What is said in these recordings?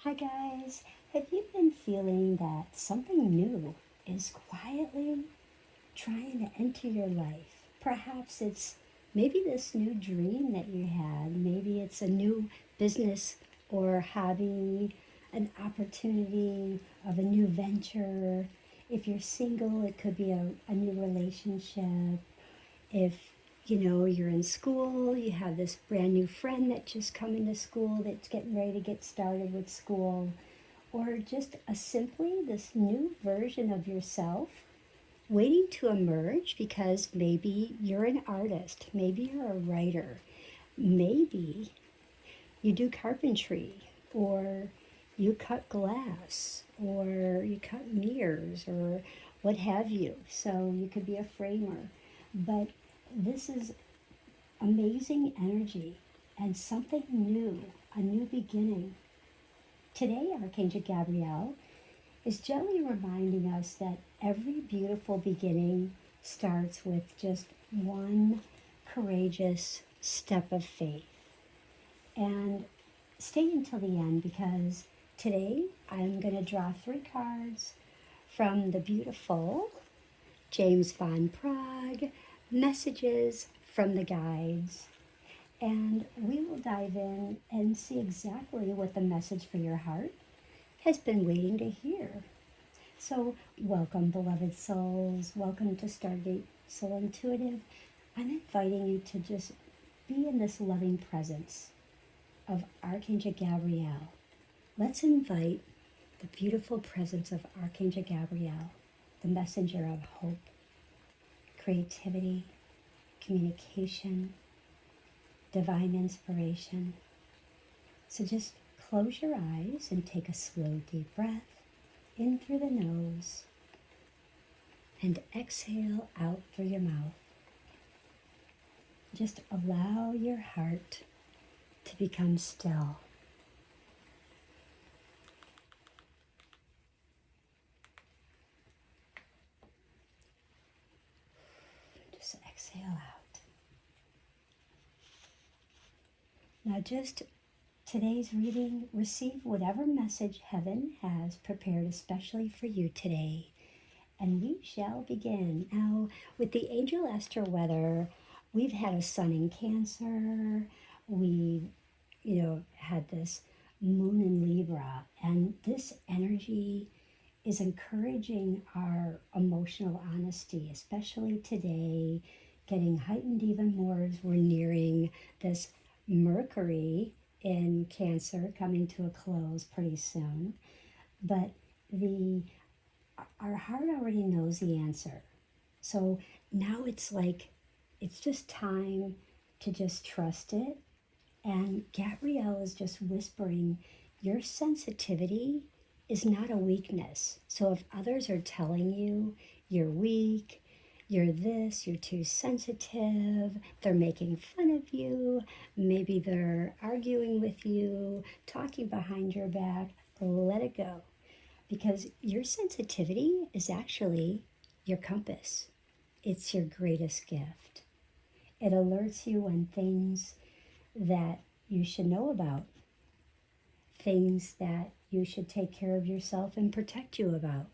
Hi guys, have you been feeling that something new is quietly trying to enter your life? Perhaps it's maybe this new dream that you had, maybe it's a new business or hobby, an opportunity of a new venture. If you're single, it could be a new relationship. If you're in school, you have this brand new friend that just come into school that's getting ready to get started with school, or just simply this new version of yourself waiting to emerge because maybe you're an artist, maybe you're a writer, maybe you do carpentry, or you cut glass, or you cut mirrors, or what have you. So you could be a framer. But this is amazing energy and something new, a new beginning. Today, Archangel Gabriel is gently reminding us that every beautiful beginning starts with just one courageous step of faith. And stay until the end, because today I'm going to draw 3 cards from the beautiful James Van Praagh Messages from the Guides. And we will dive in and see exactly what the message for your heart has been waiting to hear. So, welcome, beloved souls. Welcome to Stargate Soul Intuitive. I'm inviting you to just be in this loving presence of Archangel Gabriel. Let's invite the beautiful presence of Archangel Gabriel, the messenger of hope, creativity, communication, divine inspiration. So just close your eyes and take a slow, deep breath in through the nose and exhale out through your mouth. Just allow your heart to become still. Just exhale out. Now just today's reading, receive whatever message heaven has prepared especially for you today. And we shall begin. Now, with the Angel Astro Weather, we've had a sun in Cancer. We've, had this moon in Libra. And this energy is encouraging our emotional honesty, especially today, getting heightened even more as we're nearing this Mercury in Cancer coming to a close pretty soon. But our heart already knows the answer. So now it's just time to just trust it. And Gabrielle is just whispering, your sensitivity is not a weakness. So if others are telling you you're weak, you're this, you're too sensitive, they're making fun of you, maybe they're arguing with you, talking behind your back, let it go. Because your sensitivity is actually your compass. It's your greatest gift. It alerts you when things that you should know about, things that you should take care of yourself and protect you about,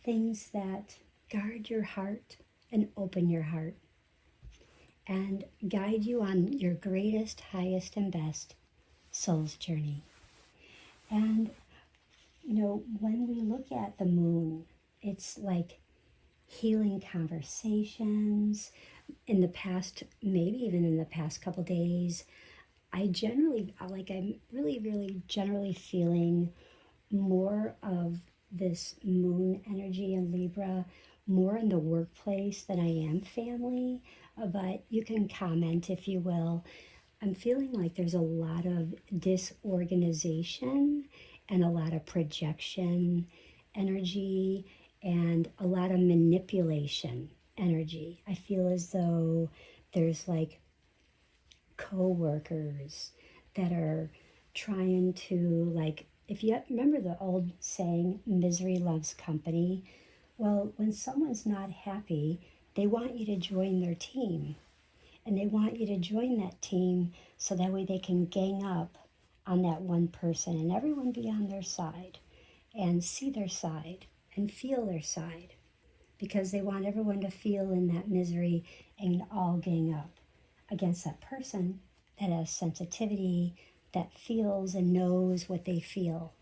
things that guard your heart and open your heart and guide you on your greatest, highest, and best soul's journey. And when we look at the moon, it's like healing conversations. In the past, maybe even in the past couple days, I'm really, really generally feeling more of this moon energy in Libra, more in the workplace than I am family. But you can comment if you will. I'm feeling like there's a lot of disorganization and a lot of projection energy and a lot of manipulation energy. I feel as though there's like co-workers that are trying to, if you remember the old saying, misery loves company. Well, when someone's not happy, they want you to join their team. And they want you to join that team so that way they can gang up on that one person, and everyone be on their side and see their side and feel their side, because they want everyone to feel in that misery and all gang up against that person that has sensitivity, that feels and knows what they feel,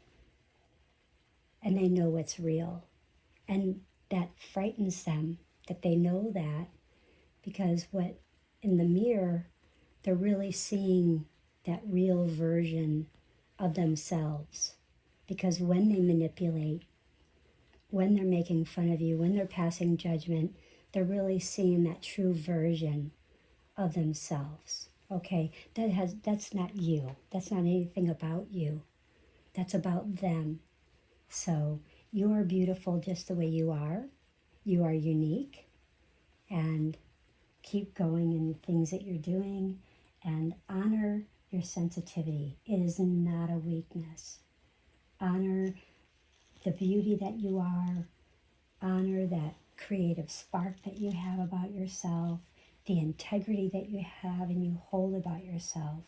and they know what's real. And that frightens them, that they know that, because what in the mirror, they're really seeing that real version of themselves. Because when they manipulate, when they're making fun of you, when they're passing judgment, they're really seeing that true version of themselves. Okay, that's not you. That's not anything about you. That's about them. So you are beautiful just the way you are. You are unique, and keep going in the things that you're doing, and honor your sensitivity. It is not a weakness. Honor the beauty that you are. Honor that creative spark that you have about yourself, the integrity that you have and you hold about yourself.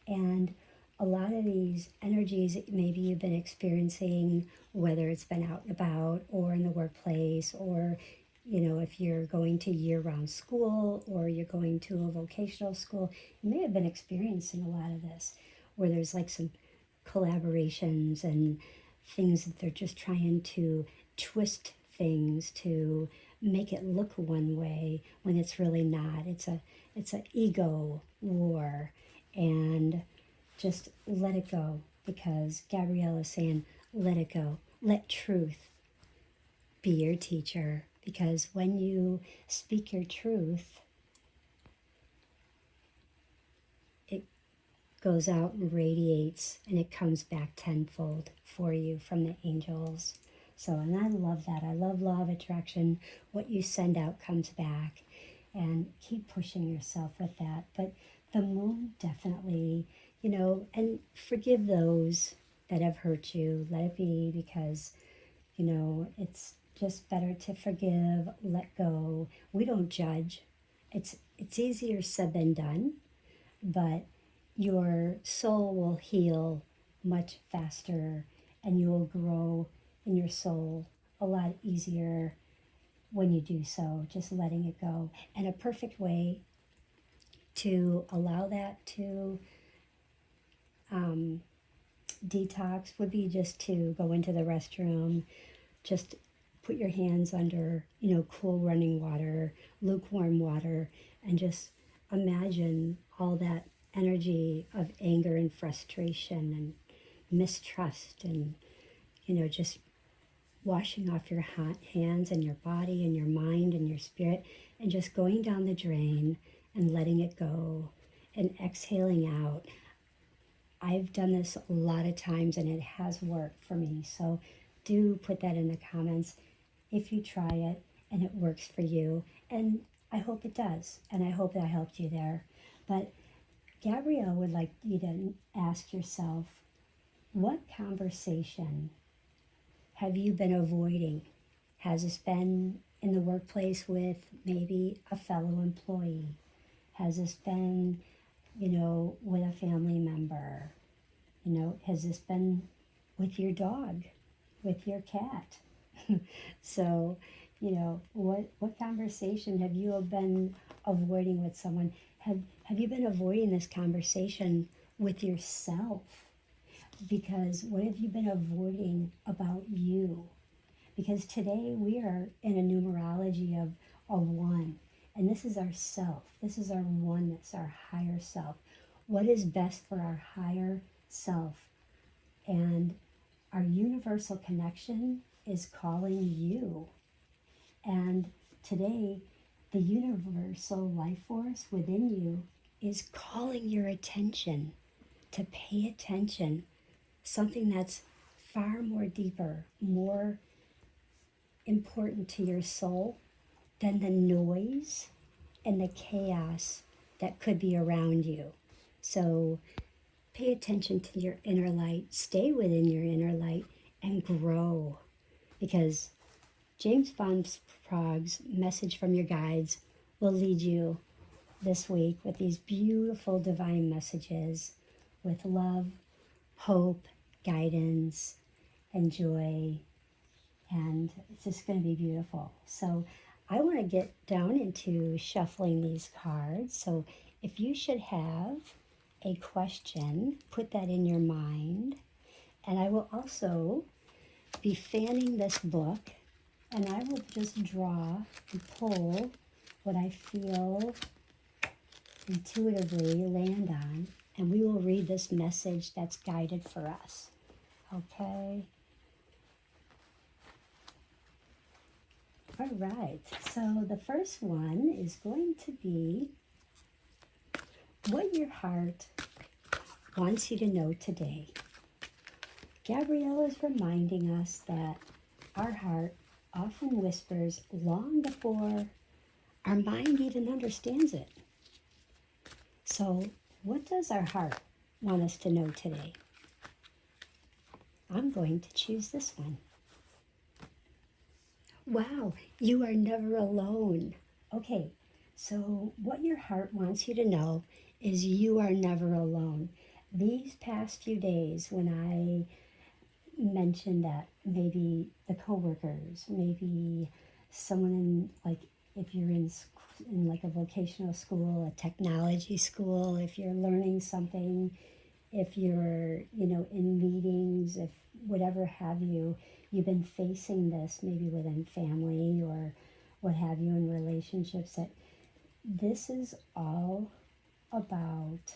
And a lot of these energies that maybe you've been experiencing, whether it's been out and about or in the workplace, or if you're going to year-round school or you're going to a vocational school, you may have been experiencing a lot of this, where there's like some collaborations and things that they're just trying to twist things to make it look one way when it's really not. It's a ego war, and just let it go, because Gabrielle is saying, let it go. Let truth be your teacher, because when you speak your truth, it goes out and radiates, and it comes back tenfold for you from the angels. So, and I love that. I love law of attraction. What you send out comes back, and keep pushing yourself with that. But the moon definitely, and forgive those that have hurt you. Let it be, because, it's just better to forgive, let go. We don't judge. It's easier said than done, but your soul will heal much faster, and you will grow in your soul a lot easier when you do so, just letting it go. And a perfect way to allow that to detox would be just to go into the restroom, just put your hands under, cool running water, lukewarm water, and just imagine all that energy of anger and frustration and mistrust, and, just washing off your hands and your body and your mind and your spirit, and just going down the drain and letting it go and exhaling out. I've done this a lot of times, and it has worked for me. So do put that in the comments if you try it and it works for you. And I hope it does, and I hope that I helped you there. But Gabrielle would like you to ask yourself, what conversation have you been avoiding? Has this been in the workplace with maybe a fellow employee? Has this been, with a family member? Has this been with your dog, with your cat? So, what conversation have you been avoiding with someone? Have you been avoiding this conversation with yourself? Because what have you been avoiding about you? Because today we are in a numerology of one, and this is our self. This is our oneness, our higher self. What is best for our higher self? And our universal connection is calling you. And today, the universal life force within you is calling your attention to pay attention. Something that's far more deeper, more important to your soul than the noise and the chaos that could be around you. So pay attention to your inner light, stay within your inner light, and grow. Because James Van Praagh's message from your guides will lead you this week with these beautiful divine messages, with love, hope, guidance, and joy, and it's just going to be beautiful. So I want to get down into shuffling these cards. So if you should have a question, put that in your mind. And I will also be fanning this book, and I will just draw and pull what I feel intuitively land on, and we will read this message that's guided for us. Okay? All right, so the first one is going to be what your heart wants you to know today. Gabrielle is reminding us that our heart often whispers long before our mind even understands it. So, what does our heart want us to know today? I'm going to choose this one. Wow, you are never alone. Okay, so what your heart wants you to know is you are never alone. These past few days, when I mentioned that maybe the coworkers, maybe someone in, like, if you're in like a vocational school, a technology school, if you're learning something, if you're, in meetings, if whatever have you, you've been facing this maybe within family or what have you in relationships, that this is all about,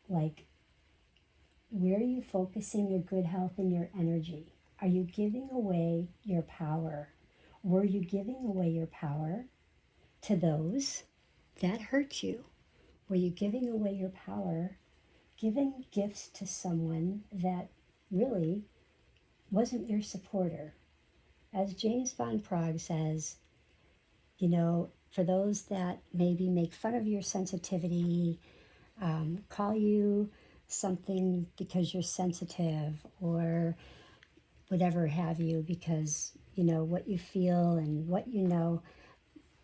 like, where are you focusing your good health and your energy? Are you giving away your power? Were you giving away your power to those that hurt you? Were you giving away your power, giving gifts to someone that really wasn't your supporter? As James Van Praagh says, for those that maybe make fun of your sensitivity, call you something because you're sensitive, or whatever have you, because what you feel and what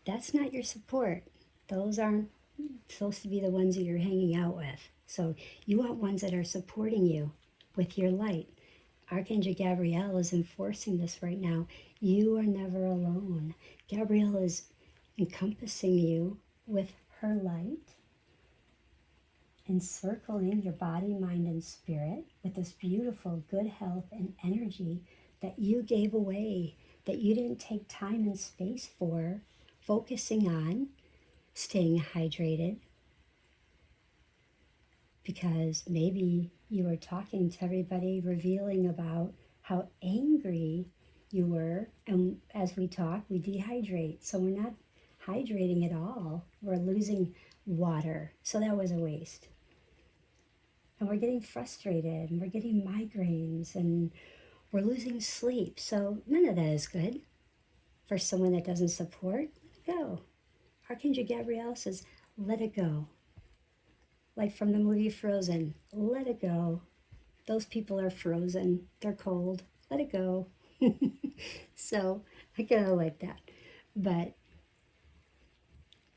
that's not your support. Those aren't supposed to be the ones that you're hanging out with. So you want ones that are supporting you with your light. Archangel Gabriel is enforcing this right now. You are never alone. Gabrielle is encompassing you with her light, encircling your body, mind, and spirit with this beautiful good health and energy that you gave away, that you didn't take time and space for, focusing on staying hydrated, because maybe you were talking to everybody, revealing about how angry you were, and as we talk, we dehydrate, so we're not hydrating at all. We're losing water, so that was a waste. And we're getting frustrated, and we're getting migraines, and we're losing sleep. So none of that is good for someone that doesn't support. Let it go. Archangel Gabriel says, let it go. Like from the movie Frozen, let it go. Those people are frozen. They're cold. Let it go. So I kind of like that. But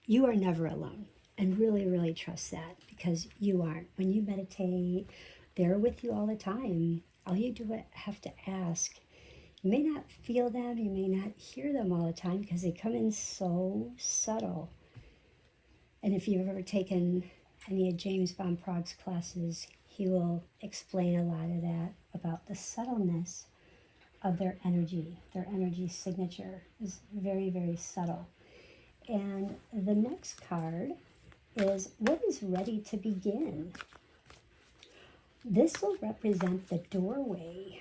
you are never alone. And really, really trust that, because you aren't. When you meditate, they're with you all the time. All you have to ask. You may not feel them, you may not hear them all the time, because they come in so subtle. And if you've ever taken any of James Van Praagh's classes, he will explain a lot of that, about the subtleness of their energy. Their energy signature is very, very subtle. And the next card is what is ready to begin. This will represent the doorway.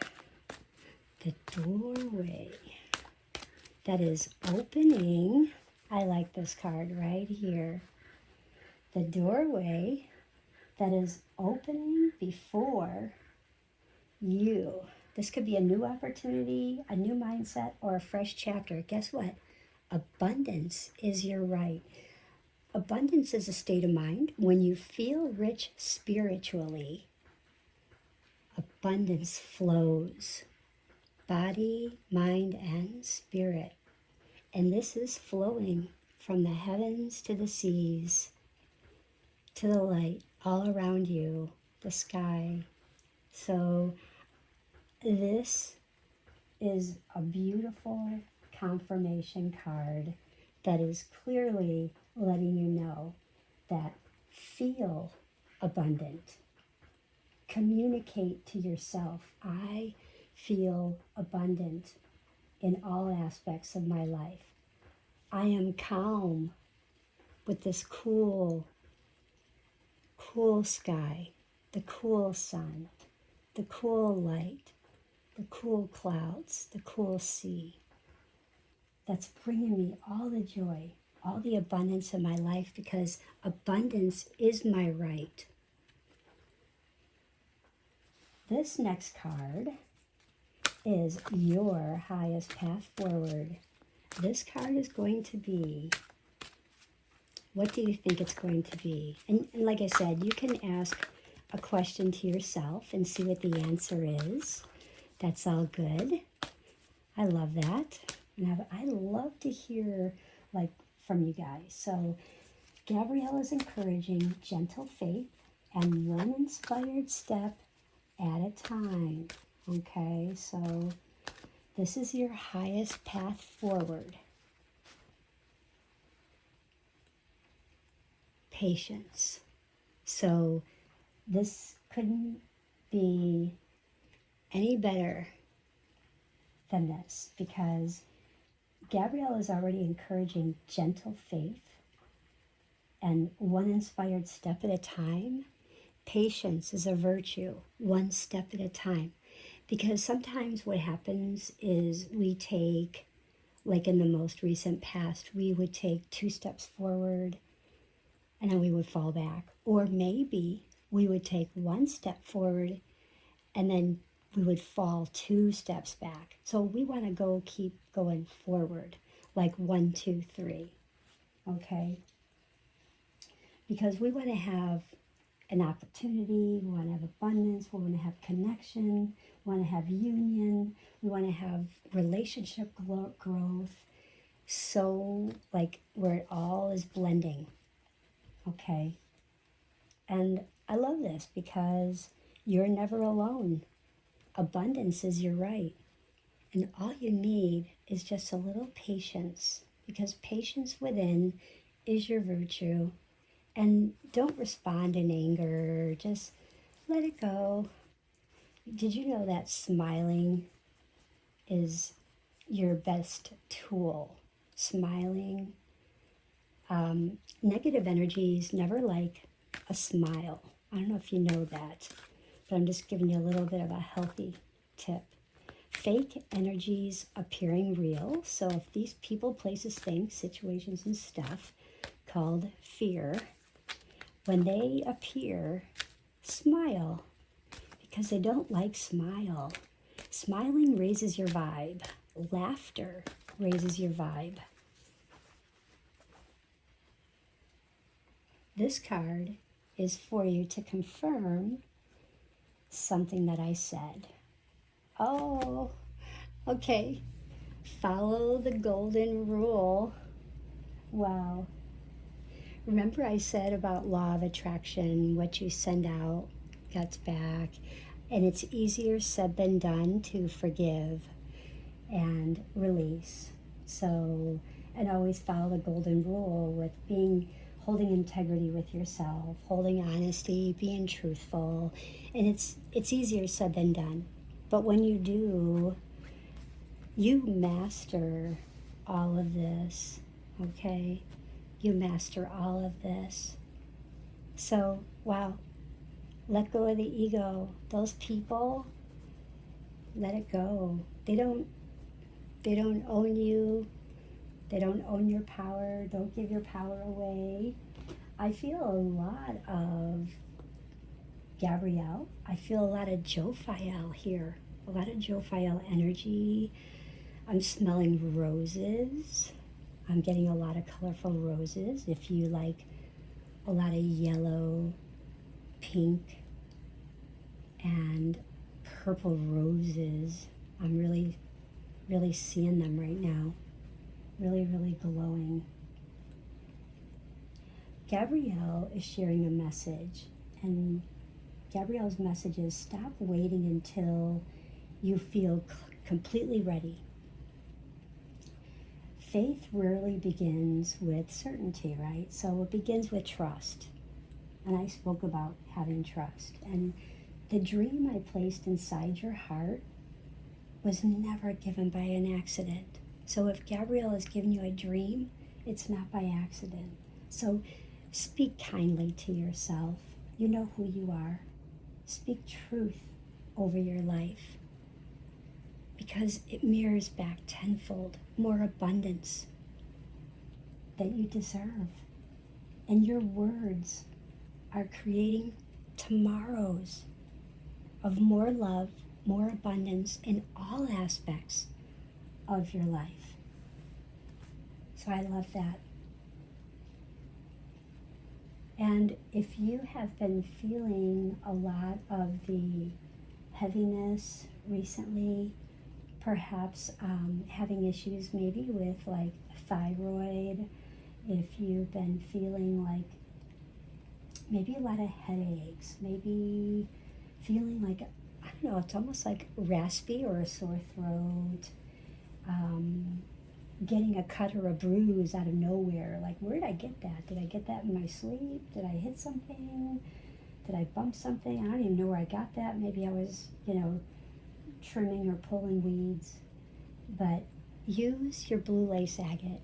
The doorway that is opening. I like this card right here. The doorway that is opening before you. This could be a new opportunity, a new mindset, or a fresh chapter. Guess what? Abundance is your right. Abundance is a state of mind. When you feel rich spiritually, abundance flows. Body, mind, and spirit. And this is flowing from the heavens to the seas, to the light all around you. the sky. So this is a beautiful confirmation card that is clearly letting you know that feel abundant. Communicate to yourself, I feel abundant in all aspects of my life. I am calm with this cool sky, the cool sun, the cool light, the cool clouds, the cool sea. That's bringing me all the joy, all the abundance in my life, because abundance is my right. This next card is your highest path forward. This card is going to be, what do you think it's going to be? And like I said, you can ask a question to yourself and see what the answer is. That's all good. I love that. And I love to hear from you guys. So Gabrielle is encouraging gentle faith and one inspired step at a time. Okay, so this is your highest path forward. Patience. So this couldn't be any better than this, because Gabrielle is already encouraging gentle faith and one inspired step at a time. Patience is a virtue, one step at a time. Because sometimes what happens is we take, like in the most recent past, we would take 2 steps forward and then we would fall back. Or maybe we would take 1 step forward and then we would fall 2 steps back. So we want to keep going forward, like 1, 2, 3, okay? Because we want to have an opportunity, we want to have abundance, we want to have connection, we want to have union, we want to have relationship growth, so where it all is blending, okay? And I love this because you're never alone. Abundance is your right. And all you need is just a little patience, because patience within is your virtue. And don't respond in anger, just let it go. Did you know that smiling is your best tool? Smiling. Negative energies never like a smile. I don't know if you know that, but I'm just giving you a little bit of a healthy tip. Fake energies appearing real. So if these people, places, things, situations, and stuff called fear, when they appear, smile, because they don't like smile. Smiling raises your vibe. Laughter raises your vibe. This card is for you to confirm something that I said. Oh, okay. Follow the golden rule. Wow. Remember I said about law of attraction, what you send out gets back. And it's easier said than done to forgive and release. So, and always follow the golden rule with holding integrity with yourself, holding honesty, being truthful. And it's easier said than done. But when you do, you master all of this, okay? You master all of this. So, wow, let go of the ego. Those people, let it go. They don't own you. They don't own your power. Don't give your power away. I feel a lot of Gabrielle. I feel a lot of Jophiel here. A lot of Jophiel energy. I'm smelling roses. I'm getting a lot of colorful roses. If you like a lot of yellow, pink, and purple roses, I'm really, really seeing them right now. Really, really glowing. Gabrielle is sharing a message, and Gabriel's message is stop waiting until you feel completely ready. Faith rarely begins with certainty, right? So it begins with trust. And I spoke about having trust. And the dream I placed inside your heart was never given by an accident. So if Gabriel has given you a dream, it's not by accident. So speak kindly to yourself. You know who you are. Speak truth over your life, because it mirrors back tenfold more abundance that you deserve. And your words are creating tomorrows of more love, more abundance in all aspects of your life. So I love that. And if you have been feeling a lot of the heaviness recently, perhaps having issues maybe with like thyroid, if you've been feeling like maybe a lot of headaches, maybe feeling like, I don't know, it's almost like raspy or a sore throat, getting a cut or a bruise out of nowhere. Like, where did I get that? Did I get that in my sleep? Did I hit something? Did I bump something? I don't even know where I got that. Maybe I was, trimming or pulling weeds. But use your blue lace agate.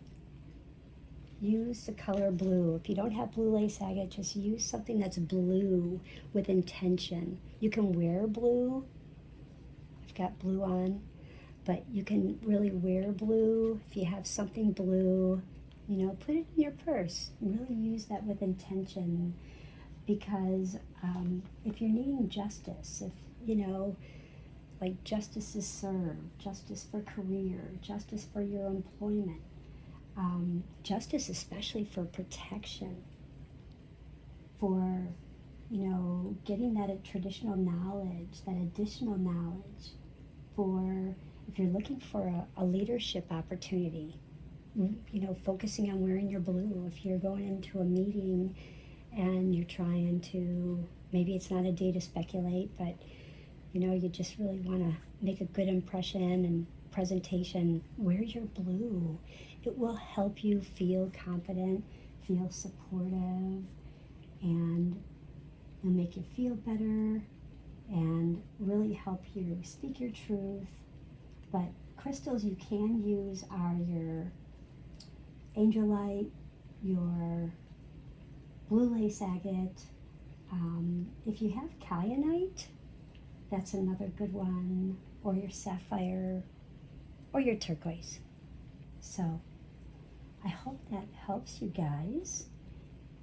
Use the color blue. If you don't have blue lace agate, just use something that's blue with intention. You can wear blue. I've got blue on. But you can really wear blue. If you have something blue, put it in your purse and really use that with intention. Because if you're needing justice, if, like justice is served, justice for career, justice for your employment, justice especially for protection, for, getting that traditional knowledge, that additional knowledge, for if you're looking for a leadership opportunity, focusing on wearing your blue. If you're going into a meeting and you're trying to, maybe it's not a day to speculate, but you just really want to make a good impression and presentation, wear your blue. It will help you feel confident, feel supportive, and it'll make you feel better and really help you speak your truth. But crystals you can use are your angelite, your blue lace agate. If you have kyanite, that's another good one, or your sapphire, or your turquoise. So I hope that helps you guys.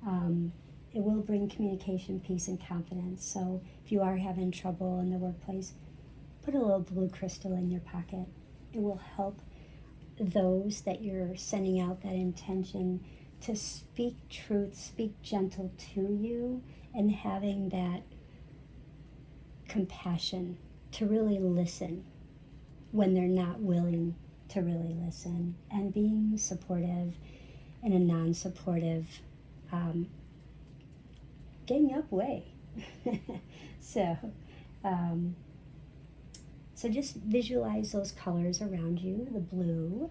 It will bring communication, peace, and confidence. So if you are having trouble in the workplace, put a little blue crystal in your pocket. It will help those that you're sending out that intention to speak truth, speak gentle to you, and having that compassion to really listen when they're not willing to really listen, and being supportive in a non-supportive, getting up way. So just visualize those colors around you, the blue,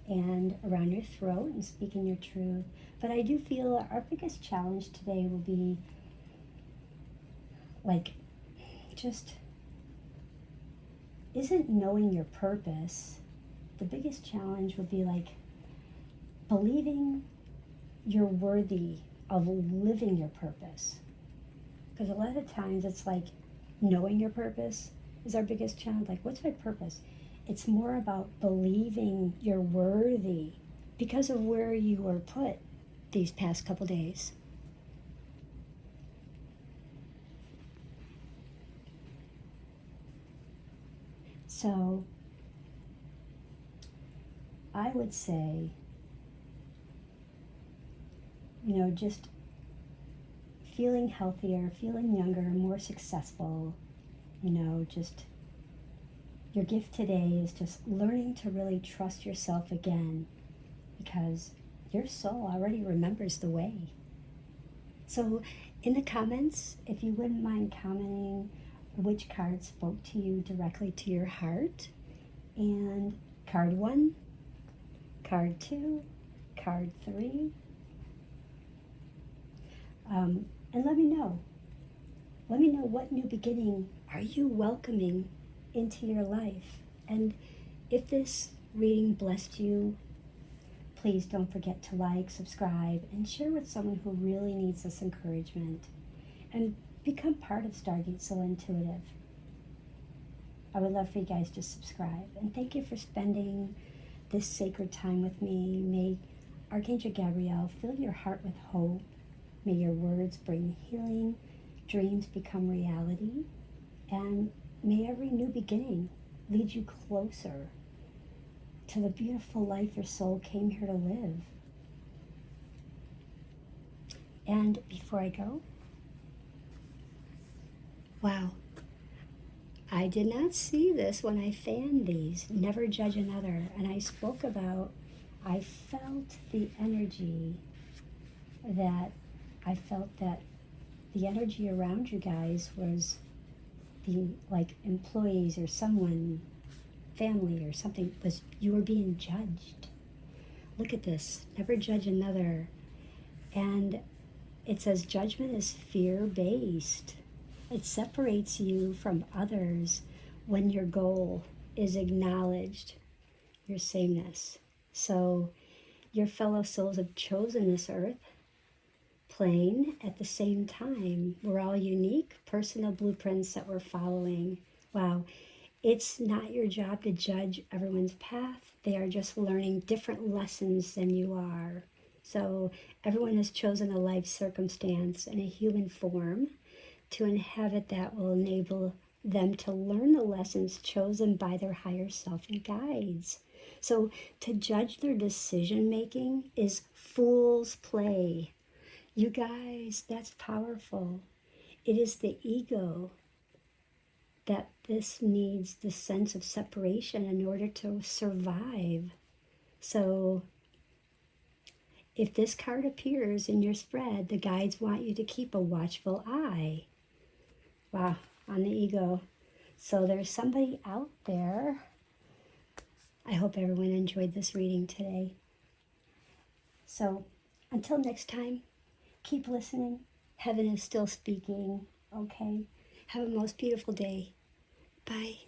and around your throat, and speaking your truth. But I do feel our biggest challenge today will be just isn't knowing your purpose. The biggest challenge would be believing you're worthy of living your purpose. Because a lot of times it's knowing your purpose is our biggest challenge. What's my purpose? It's more about believing you're worthy because of where you were put these past couple days. So I would say, just feeling healthier, feeling younger, more successful, just your gift today is just learning to really trust yourself again, because your soul already remembers the way. So in the comments, if you wouldn't mind commenting which card spoke to you directly to your heart. And card 1, card 2, card 3. And let me know. Let me know what new beginning are you welcoming into your life. And if this reading blessed you, please don't forget to like, subscribe, and share with someone who really needs this encouragement. And become part of Stargate Soul Intuitive. I would love for you guys to subscribe. And thank you for spending this sacred time with me. May Archangel Gabriel fill your heart with hope. May your words bring healing, dreams become reality, and may every new beginning lead you closer to the beautiful life your soul came here to live. And before I go, wow, I did not see this when I fanned these. Never judge another. And I spoke about, I felt the energy that, the energy around you guys was the, like, employees or someone, family or something, was, you were being judged. Look at this, never judge another. And it says judgment is fear-based. It separates you from others when your goal is acknowledged, your sameness. So your fellow souls have chosen this earth plane at the same time. We're all unique personal blueprints that we're following. Wow. It's not your job to judge everyone's path. They are just learning different lessons than you are. So everyone has chosen a life circumstance and a human form to inhabit that will enable them to learn the lessons chosen by their higher self and guides. So to judge their decision making is fool's play. You guys, that's powerful. It is the ego that this needs the sense of separation in order to survive. So if this card appears in your spread, the guides want you to keep a watchful eye. Wow, on the ego. So there's somebody out there. I hope everyone enjoyed this reading today. So until next time, keep listening. Heaven is still speaking, okay? Have a most beautiful day. Bye.